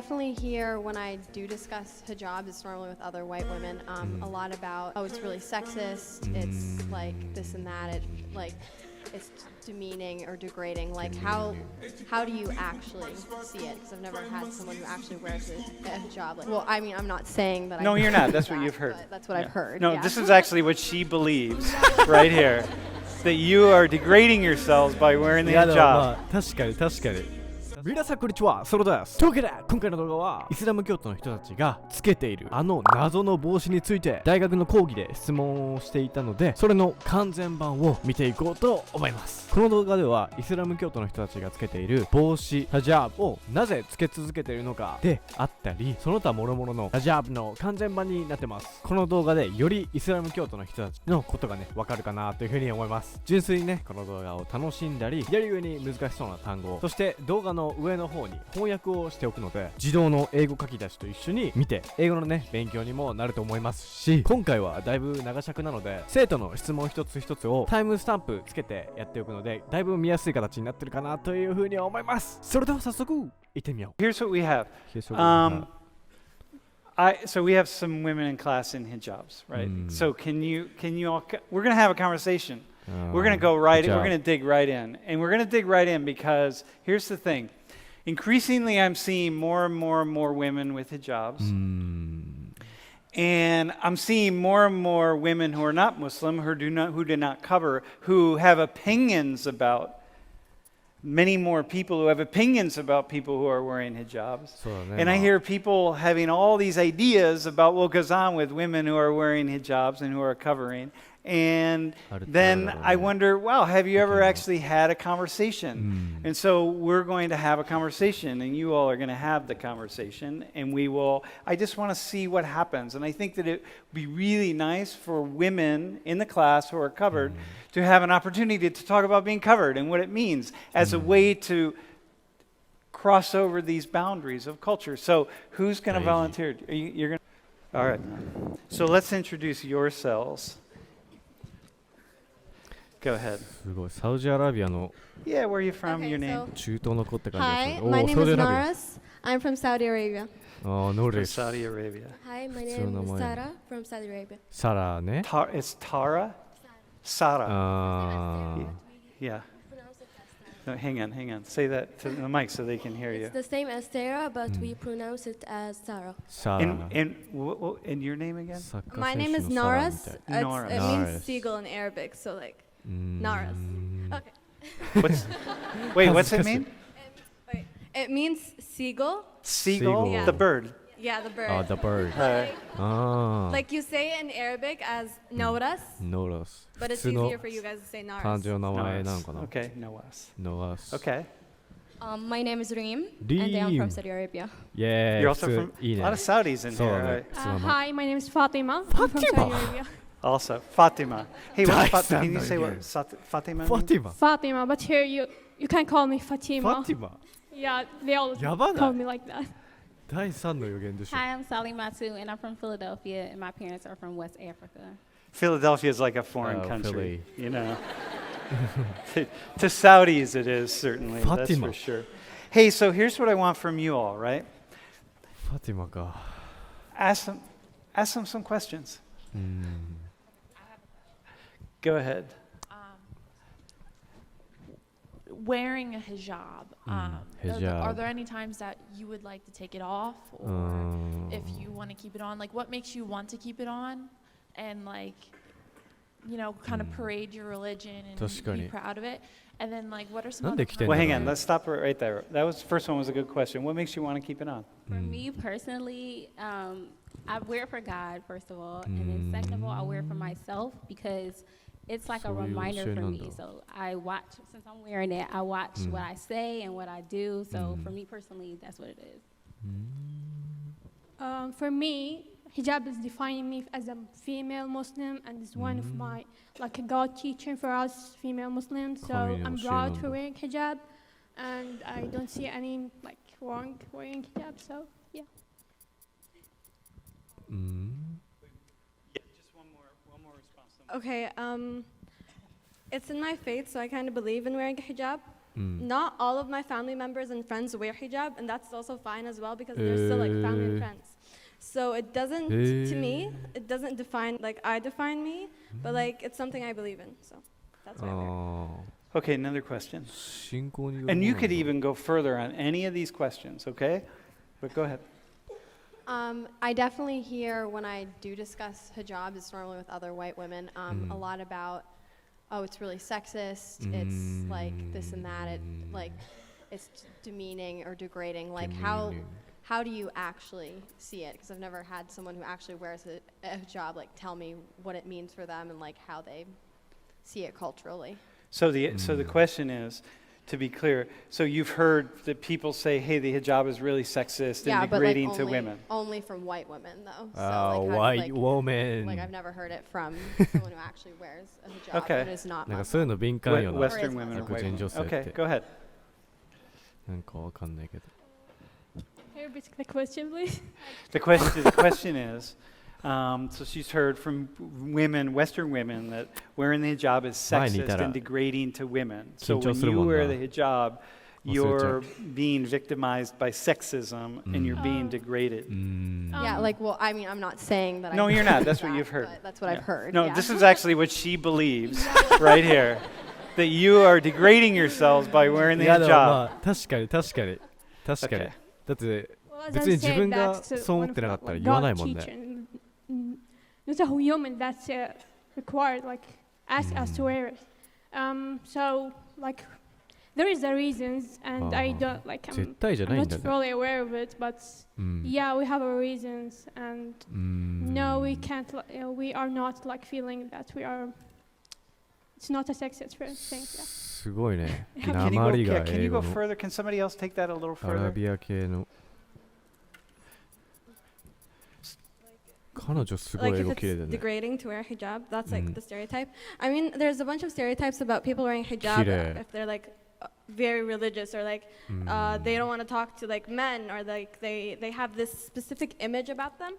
definitely hear when I do discuss hijab, it's normally with other white women, a lot about, oh, it's really sexist, it's like this and that, it's demeaning or degrading. Like how do you actually see it? Because I've never had someone who actually wears a hijab. Like, well, I mean, I'm not saying that. No, you're not. That's what you've heard. That's what I've heard. No, yeah. this is actually what she believes right here. That you are degrading yourselves by wearing the いやでもま hijab. あ確かに確かに。皆さんこんにちは、ソロです。というわけで今回の動画はイスラム教徒の人たちがつけているあの謎の帽子について大学の講義で質問をしていたので、それの完全版を見ていこうと思います。この動画ではイスラム教徒の人たちがつけている帽子ヒジャブをなぜつけ続けているのかであったり、その他諸々のヒジャブの完全版になってます。この動画でよりイスラム教徒の人たちのことがねわかるかなというふうに思います。純粋にねこの動画を楽しんだり、左上に難しそうな単語、そして動画の上の方に翻訳をしておくので、自動の英語書き出しと一緒に見て英語のね勉強にもなると思いますし、今回はだいぶ長尺なので生徒の質問一つ一つをタイムスタンプつけてやっておくので、だいぶ見やすい形になってるかなというふうに思います。それでは早速行ってみよう。 Here's what we have. So we have some women in class in hijabs, right? So can you all, we're going to have a conversation. We're going to go right, we're going to dig right in. And we're going to dig right in because here's the thing. Increasingly, I'm seeing more and more women with hijabs. And I'm seeing more and more women who are not Muslim, who do not cover, who have opinions about many more people who have opinions about people who are wearing hijabs. And I hear people having all these ideas about what goes on with women who are wearing hijabs and who are covering. And then I wonder, wow, have you ever actually had a conversation? And so we're going to have a conversation, and you all are going to have the conversation, and I just want to see what happens. And I think that it would be really nice for women in the class who are covered to have an opportunity to talk about being covered and what it means as a way to cross over these boundaries of culture. So who's going to volunteer? You're going to? All right. So let's introduce yourselves. Go ahead. すごいサウジアラビアの Yeah, where are you from? Your name? 中東の子って感じが Hi, する。 my おー name サウジ is アラビア。 Naras. I'm from Saudi Arabia. あーノー From レス。 Saudi Arabia. Hi, my So name is naman. Sara from Saudi Arabia. サラね。 It's Tara? Sara. あ Yeah. No, hang on. Say that to the mic so they can hear you. It's the same as Sarah, but we pronounce it as Sarah. サラ。 And your name again? サッカー My 選 name 手 is のサラみ Naras. たい。 Naras. It Naras. means seagull in Arabic, so like Naras. Okay. What's it mean? Wait, it means seagull. Seagull? Seagull. The bird. Yeah, the bird. あ、the bird。 Hi. ああ。 Like you say it in Arabic as Noras, ノーラス。 but 普 it's 通の easier for you guys to say 漢 Naras. 字の名前なのかな。 Okay, Noas. ノーラス。 Okay. My name is Reem, Reem. and I'm from Saudi Arabia. イェーイ。 You're 普 also 通 from いい a ね lot of。Saudis in そう here. だね Right?。普通の。 Hi, my name is Fatima. I'm from Saudi Arabia. Also, Fatima. Hey, what's Nice. Fatima? Can you say what Fatima means? ファティマ。 Fatima, but here you can call me ファ Fatima. ティマ。 Yeah, they all やば call ない。 me like that. 第3の予言でしょ。 Hi, I'm Salima too, and I'm from Philadelphia, and my parents are from West Africa. Philadelphia is like a foreign Oh, country, Philly. you know. to Saudis, it is certainly. That's Fatima. for sure. Hey, so here's what I want from you all, right? ファティマか。 Ask them some questions. Go ahead. Wearing a hijab, hijab. Are there any times that you would like to take it off, or if you want to keep it on? Like, what makes you want to keep it on, and like, you know, kind of parade your religion and be proud of it? And then, like, what are some? Well, hang on. Let's stop right there. That was first one was a good question. What makes you want to keep it on? For me personally, I wear it for God, first of all, and then second of all, I wear it for myself because it's like a reminder for me. So I watch, since I'm wearing it, I watch what I say and what I do. So for me personally, that's what it is. For me, hijab is defining me as a female Muslim, and is one of my, like a God teacher for us female Muslims. So I'm proud for wearing hijab, and I don't see any like wrong wearing hijab. So yeah. Just one more response. Okay, it's in my faith, so I kind of believe in wearing a hijab. not all of my family members and friends wear hijab, and that's also fine as well because they're still like family and friends. So it doesn't, to me, it doesn't define, like I define me, but like it's something I believe in, so that's why I wear. Okay, another question. And you could even go further on any of these questions, okay? But go ahead. I definitely hear when I do discuss hijab, it's normally with other white women, a lot about, oh, it's really sexist, it's like this and that, it's demeaning or degrading. Like how do you actually see it? Because I've never had someone who actually wears a hijab like tell me what it means for them and like how they see it culturally. So the question is, to be clear, so you've heard that people say, hey, the hijab is really sexist and degrading but like to women. Only from white women, though. So white woman. Like I've never heard it from someone who actually wears a hijab and is not なんかそういうの敏感よな。 Western women or 白 white 人 women. 女性って。 Okay, go ahead. なんかわかんないけど。 Can you repeat the question, please? The question is, so she's heard from women, Western women, that wearing the hijab is sexist and degrading to women. So when you wear the hijab, you're being victimized by sexism and you're being degraded. Yeah, like, well, I mean, I'm not saying that. No, you're not. That's what you've heard. That's what I've heard. No, this is actually what she believes right here, that you are degrading yourselves by wearing the いやでも hijab. まあ確かに確かに確かに。 Okay. だって Well, as 別 I に自 said, 分が that's そう思 one って of なかったら the, 言わない God もんね。 teacher. Not a woman that's required, like, ask us to wear it. So, like, there is the reasons, and I don't, like, 絶対じゃ I'm ないん not だね。 fully aware of it, but yeah, we have our reasons, and no, we can't, we are not, like, feeling that we are, it's not a sexist thing, yeah. すごいね。 Can you 鉛が can 英 you 語 go の further? Can somebody else take that a little アラ further? ビア系の。彼女すごい Like 英 if 語綺麗だ it's ね。 degrading to wear hijab, that's like the stereotype. I mean, there's a bunch of stereotypes about people wearing hijab 綺麗。 if they're like very religious or like they don't want to talk to like men or like they have this specific image about them.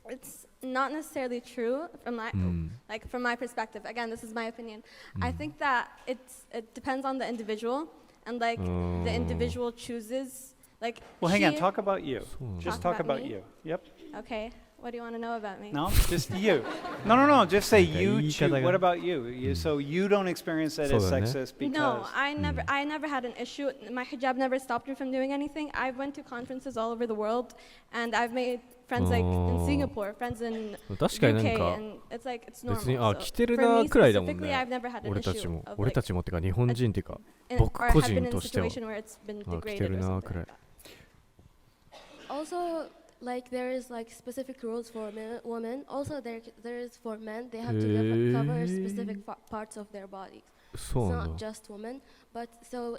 It's not necessarily true from like from my perspective. Again, this is my opinion. I think that it depends on the individual and like the individual chooses like. Well, hang on. Talk about you. Just Talk talk about about me? you. Yep. Okay. What do you want to know about me? No, just you. No. Just say you. 言い方が。 What about you? So you don't experience that as そうだね。 sexist because. No, I never had an issue. My hijab never stopped me from doing anything. I went to conferences all over the world, and I've made friends like in Singapore, friends in 確かになん UK, か and it's like it's normal. 別にあ So 着てる for な me くらいだもん specifically, ね I've never had an 俺たち issue も of 俺たちもってか日本人っていうか or 僕 have 個 been 人 in a としては situation where it's been あ着て degraded る or な something くらい like that. Also, like there is like specific rules for women. Also, there is for men. They have to cover specific parts of their bodies. そう It's なん not だ just women, but so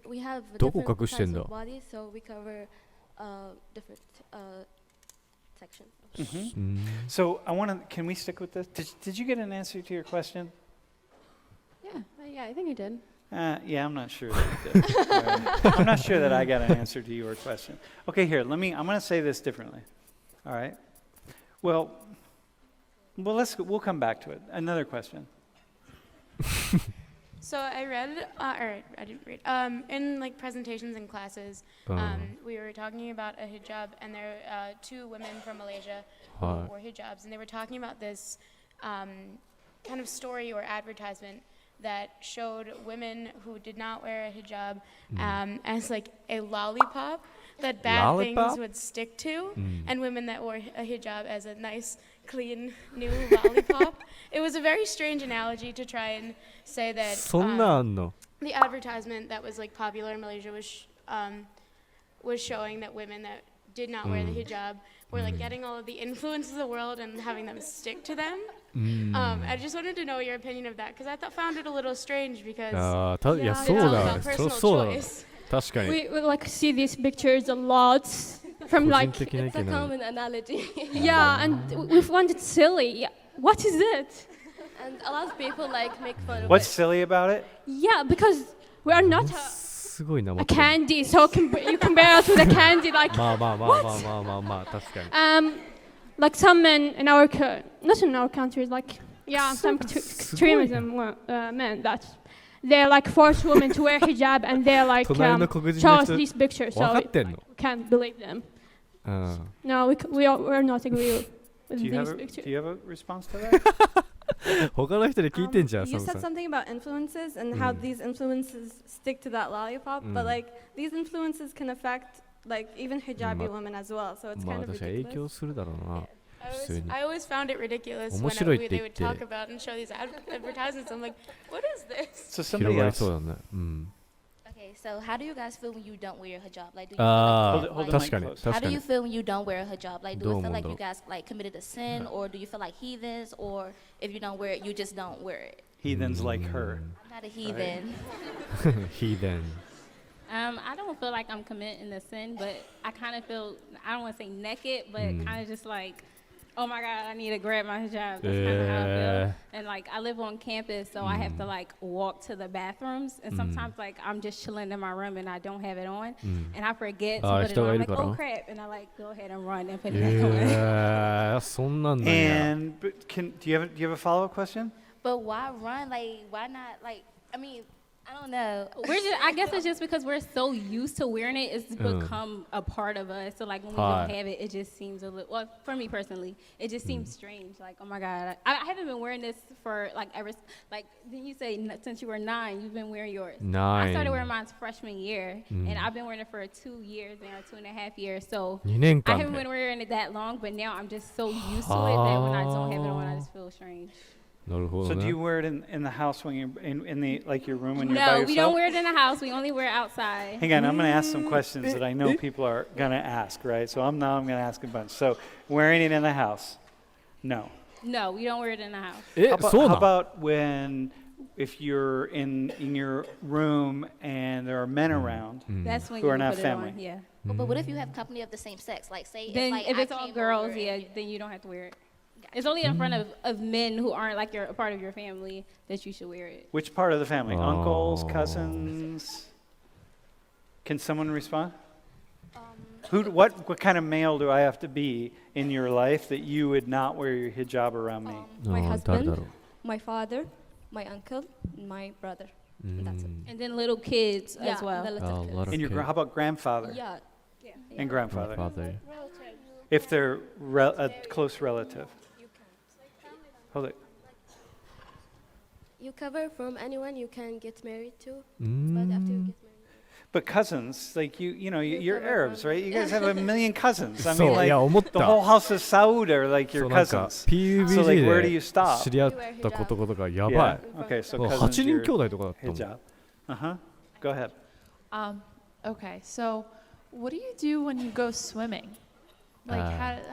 we have どこ different 隠してん types だ of bodies. So we cover different sections. So I want to. Can we stick with this? Did you get an answer to your question? Yeah, I think I did. Yeah, I'm not sure that you did. I'm not sure that I got an answer to your question. Okay, here. I'm going to say this differently. All right. Well, we'll come back to it. Another question. So I read, or I didn't read, in like presentations and classes, we were talking about a hijab, and there are two women from Malaysia who wore hijabs, and they were talking about this kind of story or advertisement that showed women who did not wear a hijab as like a lollipop that bad things would stick to, and women that wore a hijab as a nice, clean, new lollipop. It was a very strange analogy to try and say that そんなあんの the advertisement that was like popular in Malaysia was showing that women that did not wear the hijab were like getting all of the influence of the world and having them stick to them. I just wanted to know your opinion of that because I found it a little strange because いや it's そう all だ about そう personal そうだ choice. 確かに We like see these pictures a lot from 個人 like 的な意 It's a 見なの common analogy. yeah, and we find it silly. Yeah. What is it? And a lot of people like make fun of What's it. silly about it? Yeah, because we are not すごいな a 持ってる candy, so you compare us with a candy like まあまあまあまあまあまあまあ確かに like some men in our not in our countries, like yeah, some extremism men that they're like forced women to wear hijab, and they're like 隣の黒人 show の us 人 these pictures. 分 So かってんの we can't believe them. うん No, we're not agree with Do you these have pictures. do you have a response to that? 他の人に聞いてんじゃん、 You サム said さん something about influences and how these influences stick to that lollipop, but like these influences can affect like even hijabi women as well. So it's まあ kind of 私は影響 ridiculous. するだろうな 普通に I always found it ridiculous when 面白いって they 言っ would て talk about and show these advertisements. I'm like, what is this? So 広 somebody がり else. そうだねうん Okay, so how do you guys feel when you don't wear a hijab? Like, do youあ feel ー like, 確かに Hold the mic close. how 確 do か you に feel when you don't wear a hijab? Like, do どう it feel 思うん like だろ you う guys like committed a sin, or do you feel like heathens, or if you don't wear it, you just don't wear it? Heathens like her. I'm not a heathen. Heathen I don't feel like I'm committing a sin, but I kind of feel, I don't want to say naked, but kind of just like, oh my God, I need to grab my hijab. That's kind of how I feel. And like, I live on campus, so I have to like walk to the bathrooms. And sometimes like, I'm just chilling in my room and I don't have it on. And I forget to put it on. I'm like, oh crap. And I like, go ahead and run and put it back on. そんなんなんや And but do you have a follow-up question? But why run? Like, why not? Like, I mean, I don't know. I guess it's just because we're so used to wearing it, it's become a part of us. So like when we don't have it, it just seems a little, well, for me personally, it just seems strange. Like, oh my God, I haven't been wearing this for like ever, like, didn't you say since you were 9, you've been wearing yours? 9 I started wearing mine freshman year, and I've been wearing it for 2 years now, 2.5 years. So 2年 I 間 haven't で been wearing it that long, but now I'm just so used to it that when I don't have it on, I just feel strange. なるほ So ど do ね you wear it in the house when you're in the like your room when you're by No, yourself? we don't wear it in the house. We only wear it outside. Hang on, I'm going to ask some questions that I know people are going to ask, right? So I'm going to ask a bunch. So wearing it in the house? No. No, we don't wear it in the house. え How about, そう how なん about if you're in your room and there are men around? That's when Who you are not put it family. on. Yeah. But what if you have company of the same sex? Like, say Then like if I it's all came girls, over yeah, and- then you don't have to wear it. It's only in front of men who aren't like a part of your family that you should wear it. Which part of the family? Uncles, Oh. cousins? Can someone respond? What kind of male do I have to be in your life that you would not wear your hijab around me? My あー誰だ husband, ろう my father, my uncle, and my brother. And that's it. And then little kids Yeah, as well. the little A kids. lot of And how about grandfather Yeah. and grandfather? Father If they're a close relative. Hold it. You cover from anyone you can get married to, う but ん after you get married. But cousins, like you're cover Arabs, from- right? You guys have a million cousins. I そう mean, いや like 思っ the た whole house of Saud are like そ your うなんか cousins. PUBG So like, where do で you stop? 知り合ったこととかやば Yeah. い Okay, so 8 cousins, 人 you're 兄弟とかだったもん hijab. Uh-huh. Go ahead. Okay, so what do you do when you go swimming? Like,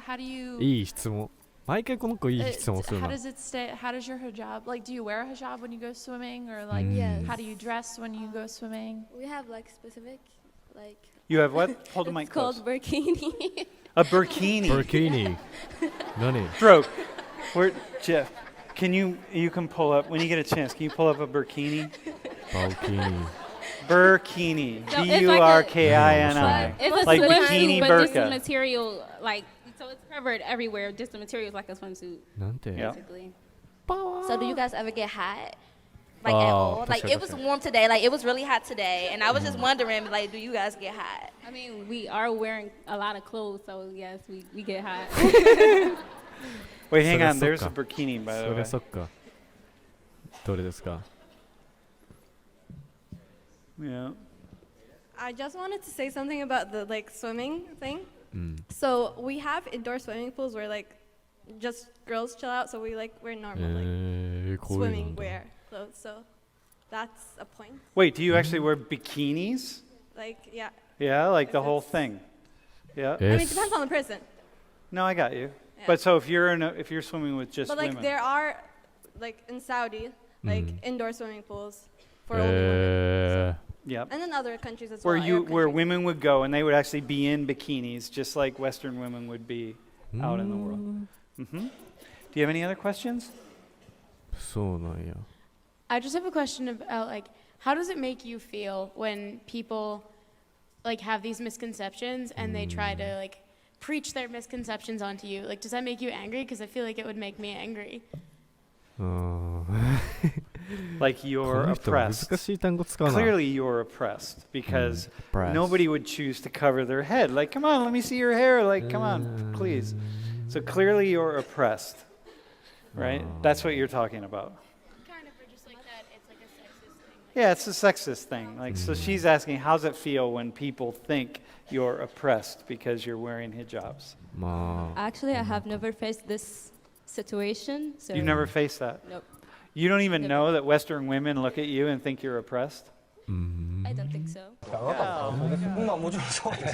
how do you? いい質問毎回この子いい質問する How な does it stay? How does your hijab? Like, do you wear a hijab when you go swimming, or like, Yes. how do you dress when you go swimming? We have like specific, like. You have what? Hold the It's mic called close. burkini. A burkini. ブルキーニ何 Bro, Jeff, you can pull up, when you get a chance, can you pull up a burkini? バウキーニ Burkini. So it's like a- B-U-R-K-I-N-I. It's a Like swimsuit, bikini but just the burqa. material, like, so it's covered everywhere. Just the material is like a swimsuit, なんて Yeah. basically. So do you guys ever get hot? Like Oh, at all? Like that's it was okay. warm today. Like it was really hot today, and I was just wondering, like, do you guys get hot? I mean, we are wearing a lot of clothes, so yes, we get hot. Wait, hang on. So There's a that's burkini, by そ the れ way. そっかどれですか Yeah. I just wanted to say something about the like swimming thing. うん So we have indoor swimming pools where like just girls chill out. So we like wear normal like こういうのな swimming んだ wear clothes. So that's a point. Wait, do you actually wear bikinis? Like yeah. Yeah, like the If whole it's- thing. Yeah. I mean, it え depends on the person. No, I got you. Yeah. But so if you're swimming with just But like women. there are like in Saudi like Mm. indoor swimming pools for only women. Yep. And in other countries as Where well. Arab where countries. women would go and they would actually be in bikinis just like Western women would be out in the world. Mm-hmm. Do you have any other questions? そうなんや I just have a question about like how does it make you feel when people like have these misconceptions and they try to like preach their misconceptions onto you? Like does that make you angry? Because I feel like it would make me angry. うん like you're oppressed. 難しい単語使うな。 Clearly you're oppressed because nobody would choose to cover their head. Like, come on, let me see your hair. Like, come on, please. So clearly you're oppressed, right? That's what you're talking about. Kind of, or just like that, it's like a sexist thing. Yeah, it's a sexist thing. Like, so she's asking, how's it feel when people think you're oppressed because you're wearing hijabs? Actually, I have never faced this situation. So You've never faced that? Nope. You don't even know that Western women look at you and think you're oppressed? I don't think so.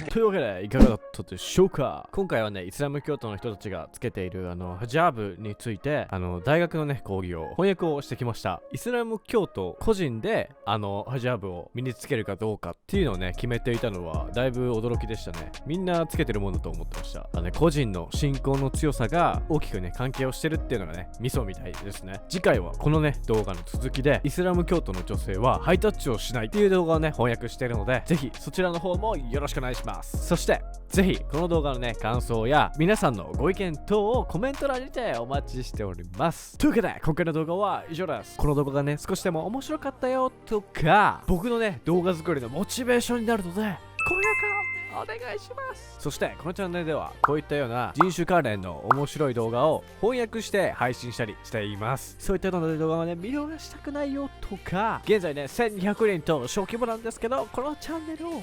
というわけでいかがだったでしょうか。今回はねイスラム教徒の人たちがつけているヒジャブについて大学のね講義を翻訳をしてきました。イスラム教徒個人でヒジャブを身につけるかどうかっていうのをね決めていたのはだいぶ驚きでしたね。みんなつけてるものだと思ってました。個人の信仰の強さが大きくね関係をしてるっていうのがねミソみたいですね。次回はこのね動画の続きでイスラム教徒の女性はハイタッチをしないっていう動画をね翻訳しているので、ぜひそちらの方もよろしくお願いします。そしてぜひこの動画のね感想や皆さんのご意見等をコメント欄にてお待ちしております。というわけで今回の動画は以上です。この動画がね少しでも面白かったよとか僕のね動画作りのモチベーションになるので高評価お願いします。そしてこのチャンネルではこういったような人種関連の面白い動画を翻訳して配信したりしています。そういったような動画をね見逃したくないよとか、現在ね1200人と小規模なんですけどこのチャンネルを応援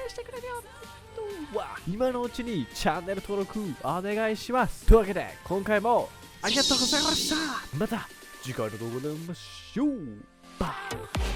してくれるよとは今のうちにチャンネル登録お願いします。というわけで今回もありがとうございました。また次回の動画で会いましょう。バイ